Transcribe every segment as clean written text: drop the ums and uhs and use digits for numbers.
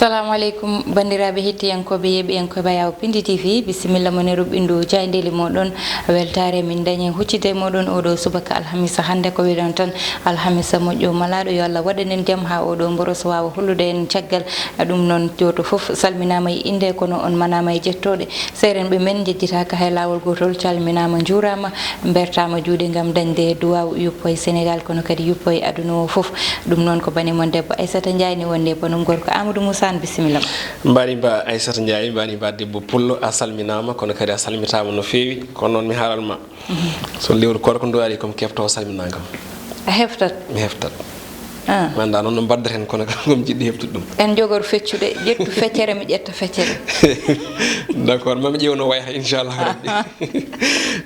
Assalamu alaikum bandiraɓe hettiyankoɓe yeɓiyankoɓe yaw Pindi TV bisimilla moni ruɓɓindu jayndeli moɗon weltare min dañi huccide moɗon oɗo subaka alhamisa hande ko wiɗon tan alhamisa moƴƴo malaɗo yo Allah waɗanen jaam ha oɗo mboros wawa hollude en caggal ɗum noon joto foof salminama e inde kono on manama e jettoɗe serenɓe men jejjitaka hay lawol gotol calminama jurama bertama juuɗe gam dañde duwaw yuppo e Sénégal kono kadi yuppo e aduna o foof ɗum noon ko banimon debbo Aissata Ndiaye ni wonde bonum gorko Amadou Moussa bisimilla mbani ba Aissata Ndiaye mbani ba debbo pullo a salminama kono kadi a salmitama no fewi kono noon mi haalalma so lewru korko nduwari komi kefto salminagam a heftat mi heftat manda noon no mbaddat hen kono kam jiɗɗi heftude ɗum en jogor feccude ƴettu feccere mi ƴetta feccere d' accord mami ƴewno wayha inchallah rabbi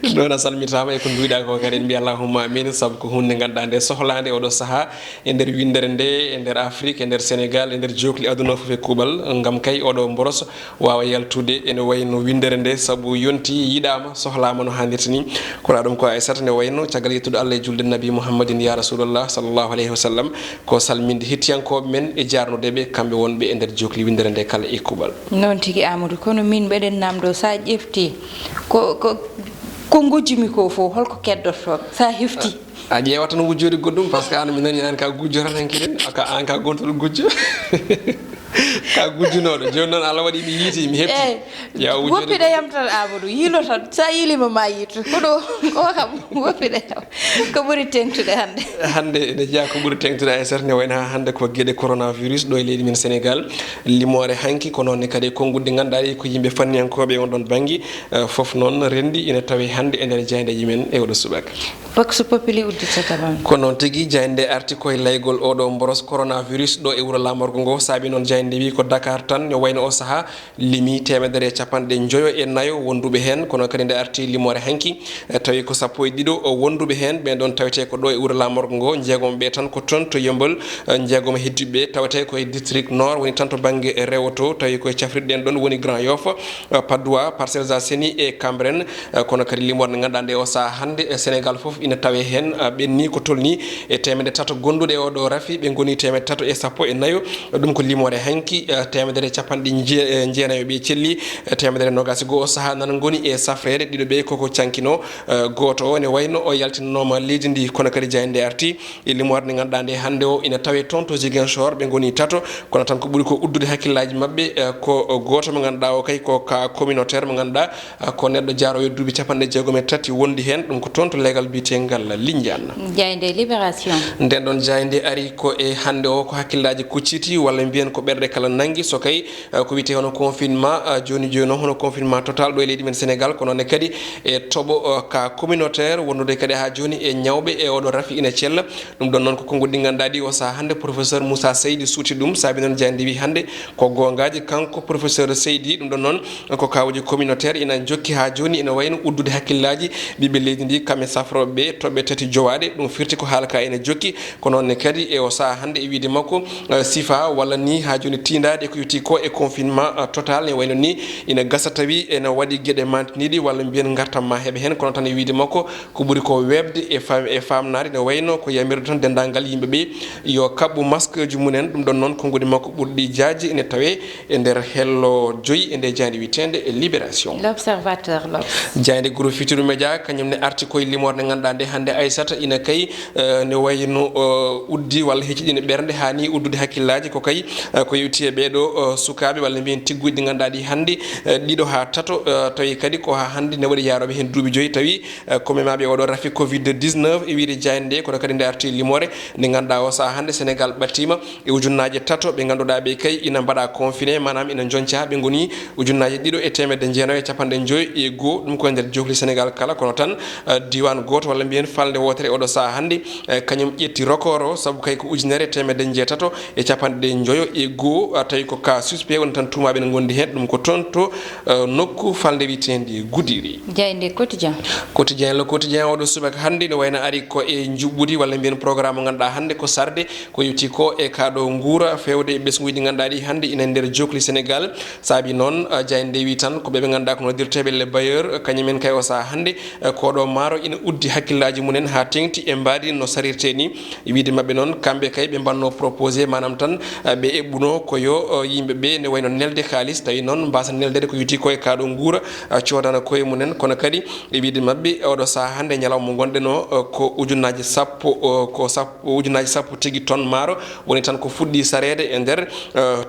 ɗon a salmitama e ko duwiɗa ko kadi en mbiya allahumma amin saabu ko hunde ganduɗa nde sohlade oɗo saaha e nder windere nde e nder Afrique e nder Sénégal e nder jokli aduna foof e kuuɓal gam kay oɗo boros wawa yaltude ene wayno windere nde saabu yonti yiɗama sohlama no hannirta ni kono ɗum ko Aissata ne wayno caggal yettude Allah e julde nabi Mouhammadin ya rasulullah sallllahu alayhi wa sallam ko salminde hettiyankoɓe men e jarnodeɓe kamɓe wonɓe e nder jokli windere nde kala e kuuɓal noon tigui Amadou kono min mbeɗen namdo sa ƴefti ko gujjumi ko fof holko keddotto sa hefti a ƴeewata no gujjori goɗɗum par ce que an mi nani an ka gujjo tan hen keɗen an ka gontoɗo gujjo ka gujjunoɗo joni noon Allah waɗi mi yiiti mi hepti woppiɗe yam tan Amadou yiilo tan sa yiilima ma yiito koɗo o kam woppiɗe yam ko ɓuuri tengtude hande ene jeeya ko ɓuuri tengtude Aissata ne wayno ha hande ko gueɗe coronavirus ɗo e leydi men Sénégal limore hanki ko noonne kadi konngudde ganduɗa ɗi ko yimɓe fanniyankoɓe on ɗon banggue foof noon rendi ina tawi hande e nder jayndeji men e oɗo subaka vox populi udditataman ko noon tigui jaynde arti koye laygol oɗo mboros coronavirus ɗo e wuuro lamorgo ngo saabi noon jaynde wi ko Dakar tan no wayno o saaha limi 150 wonduɓe hen kono kadi nde arti limore hanki tawi ko 12 wonduɓe hen ɓen ɗon tawete ko ɗo e wuuro lamorgo ngo jeegomoɓe tan ko toon to Yeumbeul jeegomo heddiɓe tawate koye district nord woni tan to banggue rewoto tawi koye cafrirɗen ɗon woni Grand Yoff Patte d'Oie Parcelles Assainies e Cambérène kono kadi limore nde ganduɗa nde o saaha hande e Sénégal foof ina tawe hen ɓenni ko tolni e 300 gonduɗe e oɗo rafi ɓe goni 314 ɗum ko limore hanki 150 ɓe celli 120 o saaha nan goni e safrede ɗiɗo ɓe koko cankino goto o ne wayno o yaltinanoma leydi ndi kono kadi jayde arti e limore nde ganduɗa nde hande o ina tawe toon to Ziguinchor ɓe goni tato kono tan ko ɓuuri ko uddude hakkillaji mabɓe ko goto mo ganduɗa o kay ko ka communautaire mo ganduɗa ko neɗɗo jaarowo e duuɓi 63 wondi hen ɗum ko toon to leegal biyetegal Lindiane jayde libération nden ɗon jayde ari ko e hande o ko hakkillaji kucciti walla mbiyen ko ɓerɗe kala nangui so kay ko wiyete hono confinement joni noon hono confinement total ɗo e leydi men Sénégal ko noonne kadi e tooɓo ka communautaire wonnude kadi ha joni e ñawɓe e oɗo rafi ina cella ɗum ɗon noon ko konngudi ganduɗa ɗi o saaha hande professeur Moussa Seydi suuti ɗum saabi noon jayde wi hande ko gongaji kanko professeur Seydi ɗum ɗon noon ko kawuji communautaire ina jokki ha joni ina wayno uddude hakkillaji ɓiɓɓe leydi ndi kamɓe safroɓeɓe toɓɓe tati jowaɗe ɗum firti ko haala ka ina jokki ko noonne kadi e o saaha hande e wiide makko sifa walla ni ha joni tindade ko yiti ko e confinement total ne wayno ni ina gasa tawi ene waɗi gueɗe mantiniɗi walla mbiyen gartam ma heeɓe hen kono tan e wiide makko ko ɓuuri ko webde e famnade ne wayno ko yamirde tan dendagal yimɓeɓe yo kabɓu masque ji mumen ɗum ɗon noon konngudi makko ɓurɗi jaaji ene tawe e nder hello joyi e nde jayde witende e libération l'observateur jayde groupe Futurs Médias kañum ne arti koye limore nde ganduɗa nde hande Aissata ina kay ne wayno uddi walla hecciɗine ɓerde hani uddude hakkillaji ko kay ko yewti e ɓeɗo sukaɓe walla mbiyen tigguji ɗi ganduɗa ɗi hande ɗiɗo ha tato tawi kadi ko ha hande ne waɗi yaroɓe hen duuɓi joyyi tawi komemaɓe oɗo rafi covid 19 e wiide jayde nde kono kadi nde arti limore nde ganduɗa o saaha hande Sénégal ɓattima e ujunnaje tato ɓe ganduɗa ɓe kay ina mbaɗa confiné manam ina jonca ɓe goni ujunnaje ɗiɗo e 190 ɗum koye nder jokli Sénégal kala kono tan diwan goto walla mbiyen falde wotere oɗo saaha hande kañum ƴetti record o saabu kay ko 190 tawi ko ka suspect woni tan tumaɓe ne gondi hen ɗum ko toon to nokku falde witende Goudiri jayde quotidien le quotidien oɗo subaka hande ne wayno ari ko e juɓɓudi walla mbiyen programme mo ganduɗa hande ko sarde ko yewti ko e kaɗo guura fewde e ɓesguji ɗi ganduɗa ɗi hande ina nder jokli Sénégal saabi noon jayde wi tan ko ɓeɓe ganduɗa ko noddirteɓe les bailleurs kañumen kay o saaha hande koɗo maaro ina uddi hakkillaji mumen ha tengti e mbaɗi no sarirte ni wiide mabɓe noon kamɓe kay ɓe mbanno proposé manam tan ɓe eɓɓuno wino ko yo yimbe be ne wayno nelde khalis tawi non mbasa neldede ko yuti koye kaɗo nguura codana koye munen kono kadi e wiide mabɓe oɗo saha hande ñalawma gonɗeno ko ujunaji sappo tigui tonne maaro woni tan ko fuɗɗi sarede e nder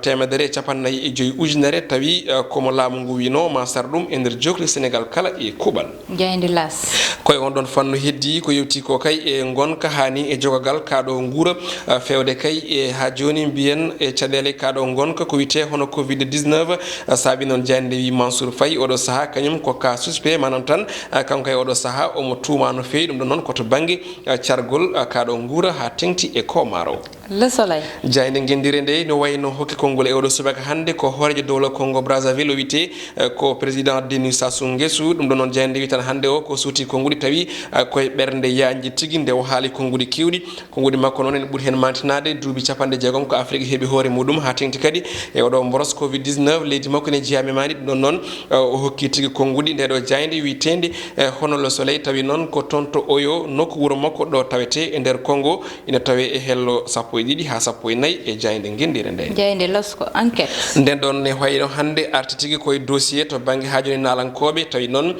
temedere e capannayyi e joyi ujunere tawi komo laamu ngu wino ma sar ɗum e nder jokli sénégal kala e kuuɓal jeyde las koye on ɗon fanno heddi ko yewti ko kay e gonka hani e jogogal kaɗo nguura fewde kay e ha joni mbiyen e caɗele kaɗo gonka ko wiyete hono covid 19 saabi noon jande wi Mansour Faye oɗo saaha kañum ko cas suspect manam tan kanko kay oɗo saaha omo tuuma no fewi ɗum ɗon noon koto banggue cargol kaɗo nguura ha tengti e komaro le soleil jayde gendire nde no wayno hokki konngol e oɗo subaka hande ko horejo dowla Congo Brazzaville o wiyete ko président Denis Sassou Nguesso ɗum ɗon noon jayde wi tan hande o ko suuti konngudi tawi koye ɓernde yaji tigui nde o haali konngudi kewɗi konngudi makko noon ene ɓuuri hen mantinade duuɓi 60 ko Afrique heeɓi hoore muɗum ha tengti kadi e oɗo mboros covid 19 leydi makko ne jeeyamimani ɗum ɗon noon o hokki tigui konngudi ndeɗo jayde witende hono le soleil tawi noon ko toon to oyo nokku wuuro makko ɗo tawete e nder Congo ina tawe e hello sappo e ɗiɗi ha sappo e nayyi e jayde gendire nde jayde losko enquête nden ɗon ne wayno hande arti tigui koye dossier to banggue hajoni nalankoɓe tawi noon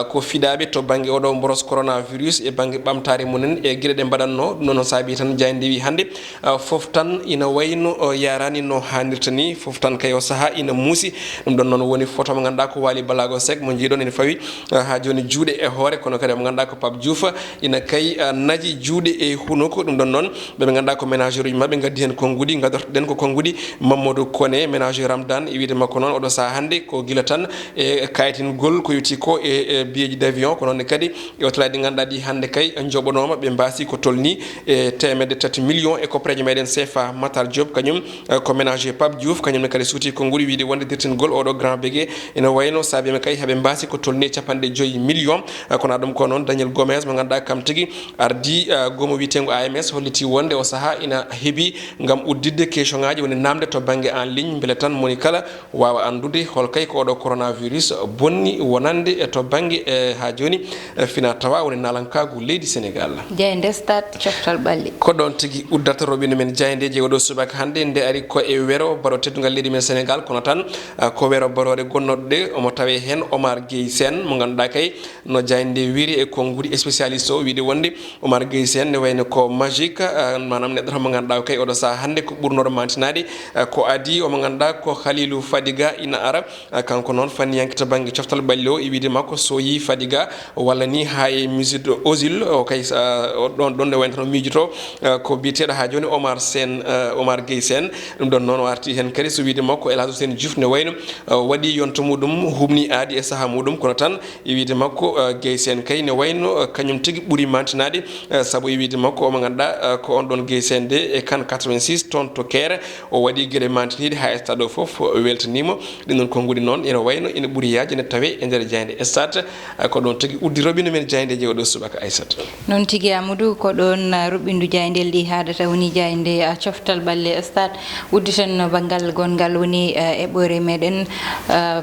ko fiɗaɓe to banggue oɗo mboros coronavirus e banggue ɓamtare munen e gueɗe ɗe mbaɗanno ɗum noon saabi tan jayde wi hande foof tan ina wayno yarani no hannirta ni foof tan kay o saaha ina muusi ɗum ɗon noon woni photo mo ganduɗa ko Waly Balago Seck mo jiiɗon ene fawi ha joni juuɗe e hoore kono kadi mo ganduɗa ko Pape Diouf ina kay naji juuɗe e hunoko ɗum ɗon noon ɓeɓe ganduɗa ko ménageur uji mabɓe gaddi hen konngudi gadortoɗen ko konngudi Mamadou Koné ménageur Ramdan e wiide makko noon oɗo saaha hande ko guila tan e kayitingol ko yewti ko e billet d' avion ko noonne kadi e hotelaji ɗi ganduɗa ɗi hande kay joɓanoma ɓe mbasi ko tolni e 3 millions e koppareje meɗen CFA Matar Diop kañum ko ménager Pape Diouf kañumne kadi suuti konngudi wiide wonde dirtingol oɗo grand bégué ene wayno saabima kay haaɓe mbasi ko tolni 5 millions kono ɗum ko noon Daniel Gomes mo ganduɗa kam tigui ardi gomo wiyetego AMS holliti wonde o saaha ina heeɓi gam uddidde question ngaji woni namde to banggue en ligne beele tan moni kala wawa andude hol kay ko oɗo coronavirus bonni wonande to banggue ha joni fina tawa woni nalankagu leydi Sénégal jeyde stade coftal ɓalli ko ɗon tigui uddata robine men jayde je oɗo subaka hande nde ari ko e wero baro teddugal leydi men Sénégal kono tan ko wero barode gonnoɗo ɗe omo tawe hen Omar Gueye Sène mo ganduɗa kay no jayde wiiri e konngudi spécialiste o wiide wonde Omar Gueye Sène ne wayno ko magique manam neɗɗo tan mo ganduɗa kay oɗo saaha hande ko ɓurnoɗo mantinade ko adi omo ganduɗa ko Khalilou Fadiga ina ara kanko noon fanniyanke to banggue coftal ɓalli o e wiide makko so yi Fadiga walla ni ha e musée de Osil o kay ɗon ne wayno tan miijoto ko biyeteɗo ha joni Omar Gueye Sène ɗum ɗon noon o arti hen kadi so wiide makko El Hadji Ousseynou Diouf ne wayno waɗi yonto muɗum humni aadi e saaha muɗum kono tan e wiide makko Gueye Sène kay ne wayno kañum tigui ɓuuri mantinade saabu e wiide makko omo ganduɗa ko on ɗon Gueye Sène de e kan 86 toon to Kéré o waɗi gueɗe mantiniɗe ha stade o foof weltanimo ɗin ɗon konngudi noon ene wayno ene ɓuuri yaaji ne tawe e nder jayde stade ko ɗon tigui uddi robine men jayde je oɗo subaka Aissata noon tigui Amadou ko ɗon ruɓɓindu jaydel ɗi haadata woni jayde coftal ɓalle stade udditen banggal gongal woni eɓɓore meɗen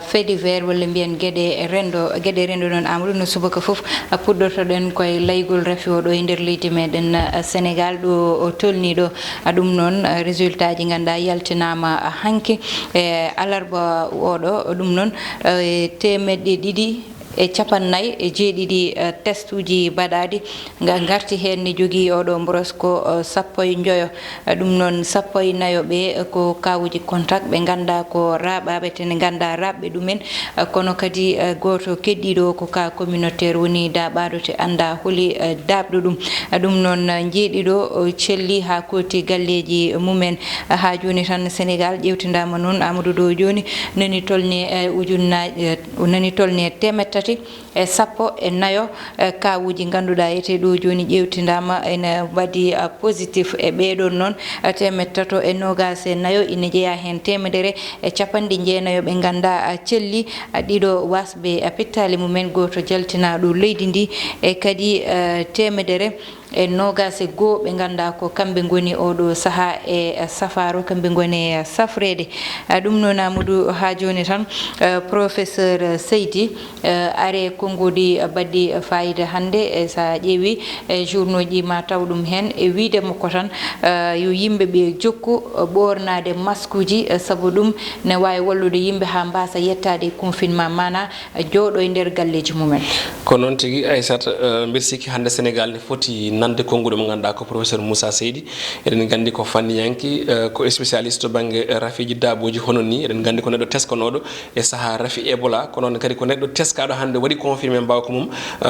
fait divers walla mbiyen gueɗe rendo noon Amadou no subaka foof puɗɗortoɗen koye laygol rafi oɗo e nder leydi meɗen Sénégal ɗo tolni ɗo ɗum noon résultat ji ganduɗa yaltinama hanki e alarba oɗo ɗum noon temeɗɗe ɗiɗi e capannayyi e jeeɗiɗi test uji mbaɗaɗi garti hen ne jogui oɗo mboros ko 10 ɗum noon 14 ɓe ko kawuji contact ɓe ganda ko raɓaɓe tene ganda raɓɓe ɗumen kono kadi goto keddiɗo ko ka communautaire woni daɓaɗo te anda hooli dabɗo ɗum noon jeeɗiɗo celli ha koti galleji mumen ha joni tan Sénégal ƴewtidama noon Amadou ɗo joni nani tolni nani tolni temettati e 14 kawuji ganduɗa ete ɗo joni ƴewtidama ene waɗi positif e ɓeɗon noon 324 ine jeeya hen 190 ɓe ganda celli ɗiɗo wasɓe pittali mumen goto jaltina ɗo leydi ndi e kadi 100 e nogase goo ɓe ganda ko kamɓe goni oɗo saaha e safaro kamɓe goni safrede ɗum noon Amadou ha joni tan professeur Seydi are konngodi baddi fayida hande sa ƴeewi journaux ji ma taw ɗum hen e wiide makko tan yo yimɓe ɓe jokku ɓornade masque uji saabu ɗum ne wawi wallude yimɓe ha mbasa yettade confinement mana jooɗo e nder galleji mumen. ko noon tigui Aissata mbiɗa sikki hande Sénégal ne foti nande konngol mo ganduɗa ko professeur Moussa Seydi eɗen gandi ko fanniyanki ko spécialiste to banggue rafiji daaboji hono ni eɗen gandi ko neɗɗo teskanoɗo e saaha rafi Ebola ko noon kadi ko neɗɗo teskaɗo hande waɗi confirmé mbawko mum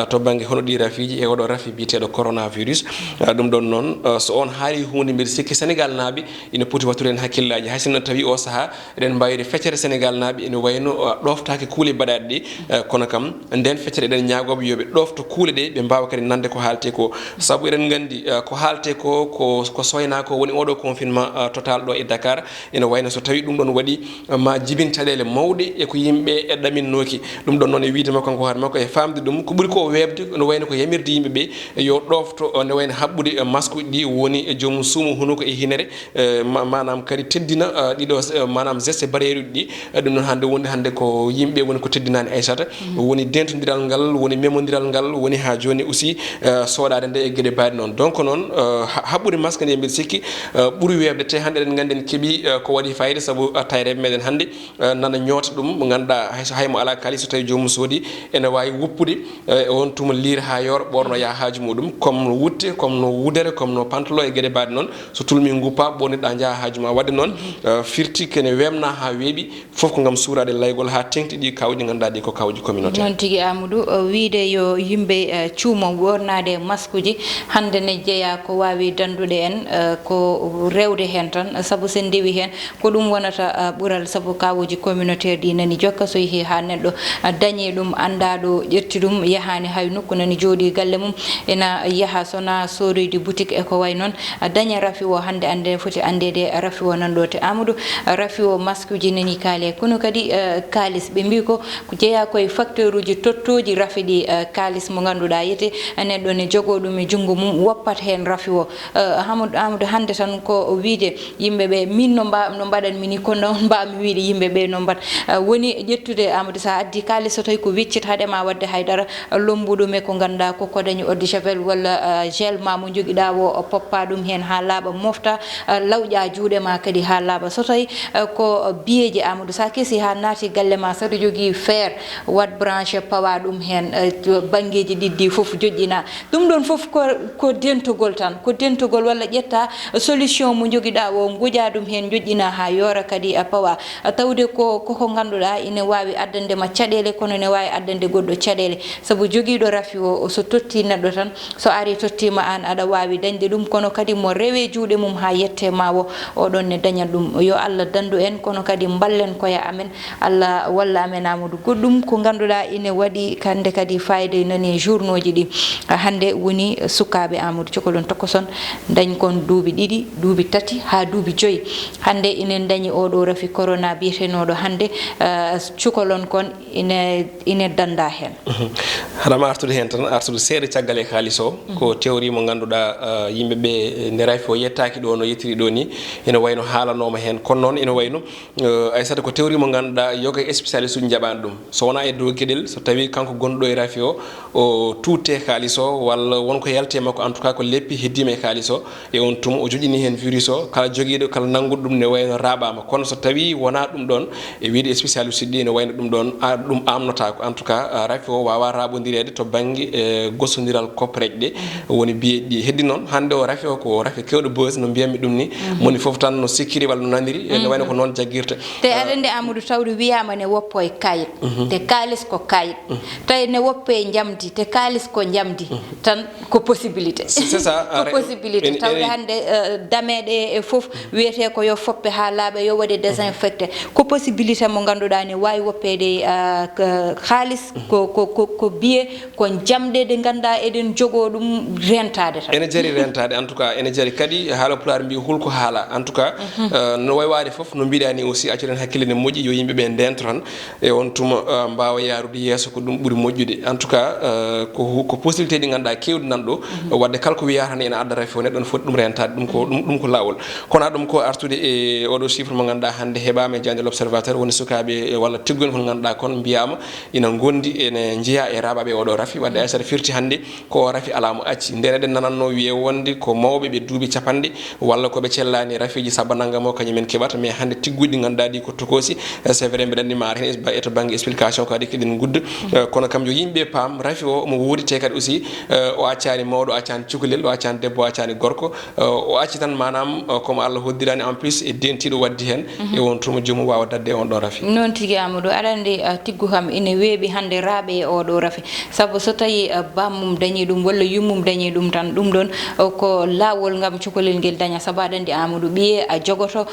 to banggue hono ɗi rafiji e oɗo rafi biyeteɗo coronavirus ɗum ɗon noon so on haali hunde mbiɗa sikki Sénégal naaɓe ina poti wattude hen hakkillaji hay sinno tawi o saaha eɗen mbawide feccere Sénégal naaɓe ene wayno ɗoftaki kuule baɗaɗe ɗi kono kam nden feccere eɗen ñagoɓe yoɓe ɗofto kuule ɗe ɓe mbawa kadi nande ko haalte ko saabu eɗen gandi ko haalte ko soyna ko woni oɗo confinement total ɗo e Dakar ene wayno so tawi ɗum ɗon waɗi ma jibin caɗele mawɗe e ko yimɓe e ɗaminnoki ɗum ɗon noon e wiide makko ko hoore makko e famde ɗum ko ɓuuri ko webde ne wayno ko yamirde yimɓeɓe yo ɗofto ne wayno habɓude masque uji ɗi woni e joomum suumu hunuko e hinere manam kadi teddina ɗiɗo manam geste barriére uji ɗi ɗum noon hande wonde hande ko yimɓe woni ko teddinani Aissata woni dentodiral ngal woni memodiral ngal woni ha joni aussi soɗade nde e gueɗe mbaɗi noon donc noon habɓude masque nde mbiɗa sikki ɓuuri webde te hande eɗen gandi en keeɓi ko waɗi fayida saabu tayreɓe meɗen hande nana ñoota ɗum mo ganduɗa haymo ala kaali so tawi jomum soodi ene wawi woppude on tuma liira ha yoora ɓorno ya haaju muɗum comme no wutte comme no wudere comme no pantalon e gueɗe mbaɗi noon so tulmi guppa ɓorniɗa jaaha haaju ma wadde noon firti kene wemna ha weeɓi foof ko gam suurade laygol ha tengti ɗi kawji ganduɗa ɗi ko kawji communautaire noon tigui Amadou wiide yo yimɓe cuumo wornade masque uji hande ne jeeya ko wawi dandude en ko rewde hen tan saabu sen dewi hen ko ɗum wonata ɓuural saabu kawuji communautaire ɗi nani jokka so yeehi ha neɗɗo dañi ɗum anda ɗo ƴetti ɗum yahani hay nokku nani jooɗi galle mum ena yaaha sona sodoyde boutique e ko way noon daña rafi o hande ande foti andede rafi o nanɗo te Amadou rafi o masque uji nani kaali kono kadi kalis ɓe mbi ko jeeya koye facteur uji tottoji rafi ɗi kalis mo ganduɗa yete neɗɗo ne jogo ɗum e junggo mum woppat hen rafi o Amadou hande tan ko wiide yimɓeɓe min no mbaɗanmi ni kono mbami wiide yimɓeɓe no mbat woni ƴettude Amadou sa addi kalis so tawi ko weccit haɗema wadde haydara lombuɗum e ko ganduɗa koko dañi eau de javel walla gel ma mo joguiɗa o poppa ɗum hen ha laaɓa mofta lawƴa juuɗe ma kadi ha laaɓa so tawi ko biyeji Amadou sa keesi ha naati galle ma saɗa jogui fer wat branché pawa ɗum hen banggueji ɗiɗɗi foof joƴƴina ɗum ɗon foof ko dentogol tan ko dentogol walla ƴetta solution mo joguiɗa o goƴa ɗum hen joƴƴina ha yoora kadi pawa tawde koko ganduɗa ine wawi addandema caɗele kono ne wawi addande goɗɗo caɗele saabu joguiɗo rafi o so totti neɗɗo tan so ari tottima an aɗa wawi dañde ɗum kono kadi mo rewe juuɗe mum ha yette ma oɗon ne dañat ɗum yo Allah dandu en kono kadi ballen koye amen Allah walla amen Amadou goɗɗum ko ganduɗa ine waɗi hande kadi fayida nani journaux ji ɗi hande woni sukaɓe Amadou cokolon tokoson dañ kon duuɓi ɗiɗi duuɓi tati ha duuɓi joyyi hande inen dañi oɗo rafi corona biyetenoɗo hande cukalon kon ine danda hen haɗama artude hen tan artude seeɗa caggal e haalis o ko théorie mo ganduɗa yimɓeɓe nde rafi o yettaki ɗo no yettiri ɗo ni ene wayno haalanoma hen kono noon ene wayno Aissata ko théorie mo ganduɗa yoga spécialiste uji jaɓani ɗum so wona e dow gueɗel so tawi kanko gonɗo e rafi o tutte haalis o walla wonko yalte makko en tout cas ko leppi heddima e haalis o e on tuma o joƴini hen virus o kala joguiɗo kala nangguɗo ɗum ne wayno raɓama kono so tawi wona ɗum ɗon e wiide spécialiste ɗi ne wayno ɗum ɗon ɗum amnotako en tout cas rafi o wawa raɓodirede to banggue gossodiral koppareje ɗe woni biyeɗi ɗi heddi noon hande o rafi o ko rafi kewɗo bose no mbiyammi ɗum ni moni foof tan no sikkiri walla no naniri ene wayno ko noon jagguirta te aɗa Amadou tawde wiyama ne woppo e kayit te kalis ko kayit tawi ne woppe jamdi te kalis ko jamdi tan ko possibilité c'est ça ko possibilité tawde hande dameɗe e foof wiyete ko yo foppe ha laaɓa yo waɗe désinfecté ko possibilité mo ganduɗa ne wawi woppede halis ko biye ko jamɗe ɗe ganduɗa eɗen jogo ɗum rentade tan ene jaari rentade en tout cas ene jaari kadi haala pulaar mbi hulko haala en tout cas no way wade foof no mbiɗani aussi accuɗen hakkille ne moƴƴi yo yimɓeɓe ndento tan e on tuma mbawa yarude yesso ko ɗum ɓuuri moƴƴude en tout cas ko possibilité ɗi ganduɗa kewɗi nan ɗo wadde kala ko wiya tan ene adda rafi o neɗɗo ne foti ɗum rentade ɗum ko lawol kono ɗum ko artude e oɗo chiffre mo ganduɗa hande heɓama e jande l'observateur woni sukaɓe walla tigguen ko ganduɗa kon mbiyama ina gondi ene jeeya e raɓaɓe oɗo rafi wadde hay saɗa firti hande ko rafi alamo acci nden eɗen nananno wiye wonde ko mawɓe ɓe duuɓi capanɗe walla koɓe cellani rafiji sabba naggam o kañumen keɓata mais hande tigguɗi ɗi ganduɗa ɗi ko tokosi c'est vrai mbeɗa andi maata hen e to banggue explication kadi keɗen gudda kono kam yo yimɓe paam rafi o mo woodi te kadi aussi o accani mawɗo o accani cukalel o accani debbo o accani gorko o acci tan manam comme Allah hoddirani en plus e dentiɗo waddi hen e won tuma jomum wawa dadde on ɗon rafi noon tigui Amadou aɗa andi tiggu kam ine weeɓi hande raaɓe e oɗo rafi saabu so tawi bammum dañi ɗum walla yummum dañi ɗum tan ɗum ɗon ko lawol gam cukalel nguel daña saabu aɗa andi Amadou ɓiye a jogoto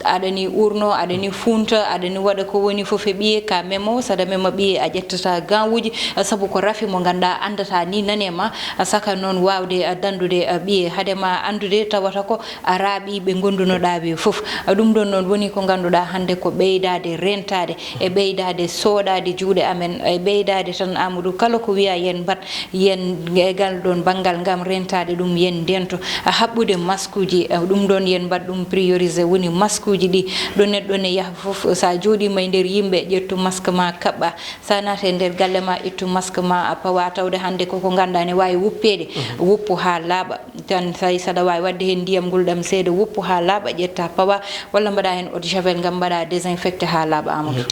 aɗani urno aɗani funta aɗani waɗa ko woni foof e ɓiye ka memo saɗa mema ɓiye a ƴettata ganwuji saabu ko rafi mo ganduɗa andata ni nanema saka noon wawde dandude ɓiye haadema andude tawata ko a raaɓi ɓe gondunoɗa ɓe foof ɗum ɗon noon woni ko ganduɗa hande ko ɓeydade rentade e ɓeydade soɗade juuɗe amen e ɓeydade tan Amadou kala ko wiya yen mbat yen egal ɗon banggal gam rentade ɗum yen ndento haɓɓude masque uji ɗum ɗon yen mbat ɗum priorisé woni masque uji ɗi ɗo neɗɗo ne yaaha foof sa jooɗima e nder yimɓe ƴettu masque ma kaɓɓa sa naata e nder galle ma ittu masque ma a pawa tawde hande koko ganduɗa ne wawi wuppede wuppu ha laaɓa tan tawi saɗa wawi wadde hen ndiyam gulɗam seeɗa wuppu ha laaɓa ƴetta pawa walla mbaɗa hen eau de javel gam mbaɗa désinfecté ha laaɓa Amadou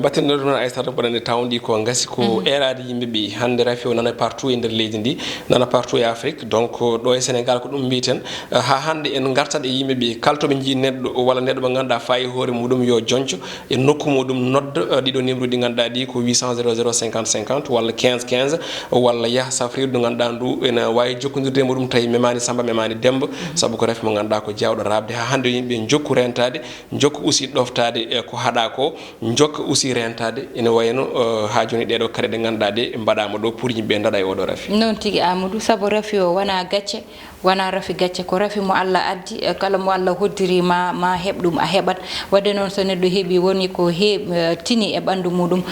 battinɗo ɗum Aissata ɓoɗande tawdi ko gasi ko erade yimɓeɓe hande rafi o nana partout e nder leydi ndi nana partout e Afrique donc ɗo e Sénégal ko ɗum mbiten ha hande en gartat e yimɓeɓe kala toɓe jii neɗɗo walla neɗɗo mo ganduɗa fayi hoore muɗum yo jonco e nokku muɗum nodda ɗiɗo numéro ɗi ganduɗa ɗi ko 800 00 50 50 walla 15 15 walla yaaha safridu ndu ganduɗa ndu ene wawi jokkodirde muɗum tawi memani Samba memani Demba saabu ko rafi mo ganduɗa ko jawɗo rabde ha hande yimɓe jokku rentade jokku aussi ɗoftade ko haɗa ko jokka aussi rentade ene wayno ha joni ɗeɗo kare ɗe ganduɗa ɗe mbaɗama ɗo pour yimɓe daɗa e oɗo rafi noon tigui Amadou saabu rafi o wona gacce wona rafi gacce ko rafi mo Allah addi kala mo Allah hoddiri ma heɓ ɗum a heɓat wadde noon so neɗɗo heeɓi woni ko tini e ɓandu muɗum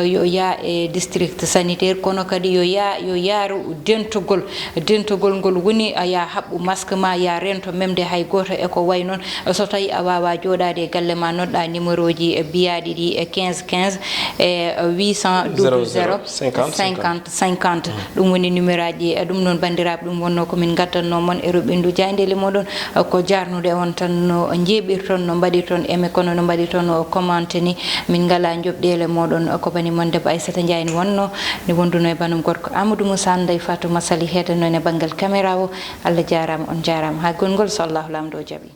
yo yaa e district sanitaire kono kadi yo yaaru dentogol ngol woni ya haɓɓu masque ma ya rento memde hay goto e ko way noon so tawi a wawa joɗade e galle ma nodɗa numéro ji biyaɗi ɗi e 15 15 e 800 00 50 50 ɗum woni numéro aji ɗum noon bandiraɓe ɗum wonno komin gaddanno mon e ruɓindu jayndeli moɗon ko jarnude on tan no jeeɓirton no mbaɗi toon eme kono no mbaɗi toon commenté ni min ngala joɓɗele moɗon ko bani mon debbo Aissata Ndiaye ni wonno ni wonduno e banum gorko Amadou Moussa Ndeye Fatou Massaly heɗano e banggal caméra o Allah jarama on jarama ha gongol so Allahu lamɗo jaaɓi